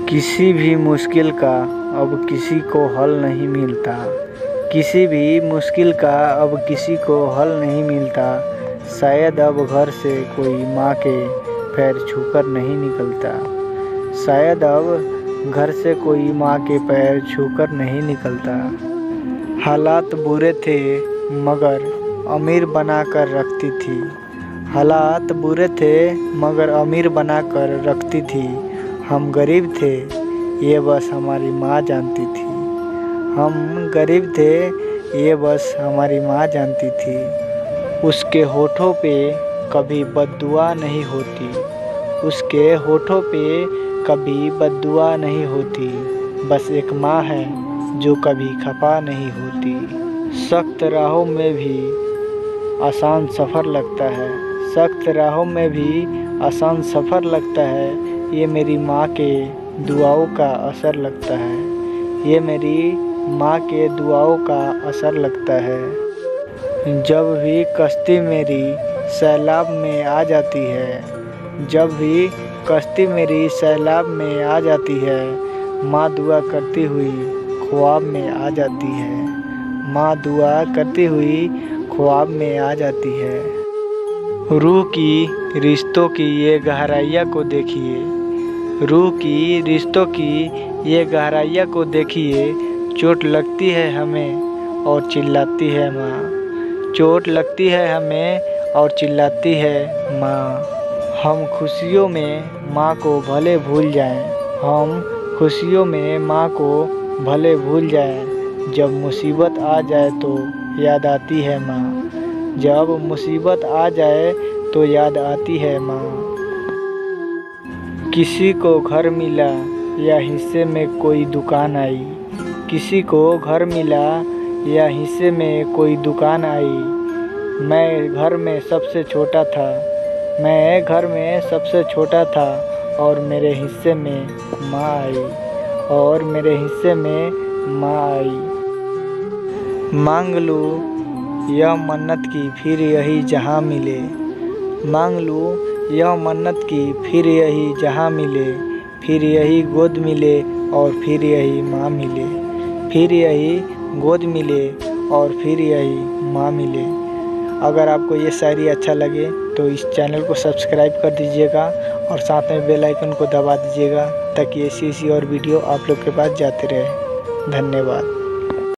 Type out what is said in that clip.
किसी भी मुश्किल का अब किसी को हल नहीं मिलता। किसी भी मुश्किल का अब किसी को हल नहीं मिलता। शायद अब घर से कोई माँ के पैर छूकर नहीं निकलता। शायद अब घर से कोई माँ के पैर छूकर नहीं निकलता। हालात बुरे थे मगर अमीर बना कर रखती थी। हालात बुरे थे मगर अमीर बना कर रखती थी। हम गरीब थे ये बस हमारी माँ जानती थी। हम गरीब थे ये बस हमारी माँ जानती थी। उसके होठों पे कभी बद्दुआ नहीं होती। उसके होठों पे कभी बद्दुआ नहीं होती। बस एक माँ है जो कभी खफा नहीं होती। सख्त राहों में भी आसान सफ़र लगता है। सख्त राहों में भी आसान सफ़र लगता है। ये मेरी माँ के दुआओं का असर लगता है। ये मेरी माँ के दुआओं का असर लगता है। जब भी कश्ती मेरी सैलाब में आ जाती है। जब भी कश्ती मेरी सैलाब में आ जाती है। माँ दुआ करती हुई ख्वाब में आ जाती है। माँ दुआ करती हुई ख्वाब में आ जाती है। रूह की रिश्तों की ये गहराइयाँ को देखिए। रूह की रिश्तों की ये गहराइयाँ को देखिए। चोट लगती है हमें और चिल्लाती है माँ। चोट लगती है हमें और चिल्लाती है माँ। हम खुशियों में माँ को भले भूल जाएं। हम खुशियों में माँ को भले भूल जाएं। जब मुसीबत आ जाए तो याद आती है माँ। जब मुसीबत आ जाए तो याद आती है माँ। किसी को घर मिला या हिस्से में कोई दुकान आई। किसी को घर मिला या हिस्से में कोई दुकान आई। मैं घर में सबसे छोटा था। मैं घर में सबसे छोटा था और मेरे हिस्से में माँ आई। और मेरे हिस्से में माँ आई। मांग लूँ यह मन्नत की फिर यही जहाँ मिले। मांग लूँ यह मन्नत की फिर यही जहाँ मिले। फिर यही गोद मिले और फिर यही माँ मिले। फिर यही गोद मिले और फिर यही माँ मिले। अगर आपको ये शायरी अच्छा लगे तो इस चैनल को सब्सक्राइब कर दीजिएगा और साथ में बेल आइकन को दबा दीजिएगा ताकि ऐसी और वीडियो आप लोग के पास जाते रहे। धन्यवाद।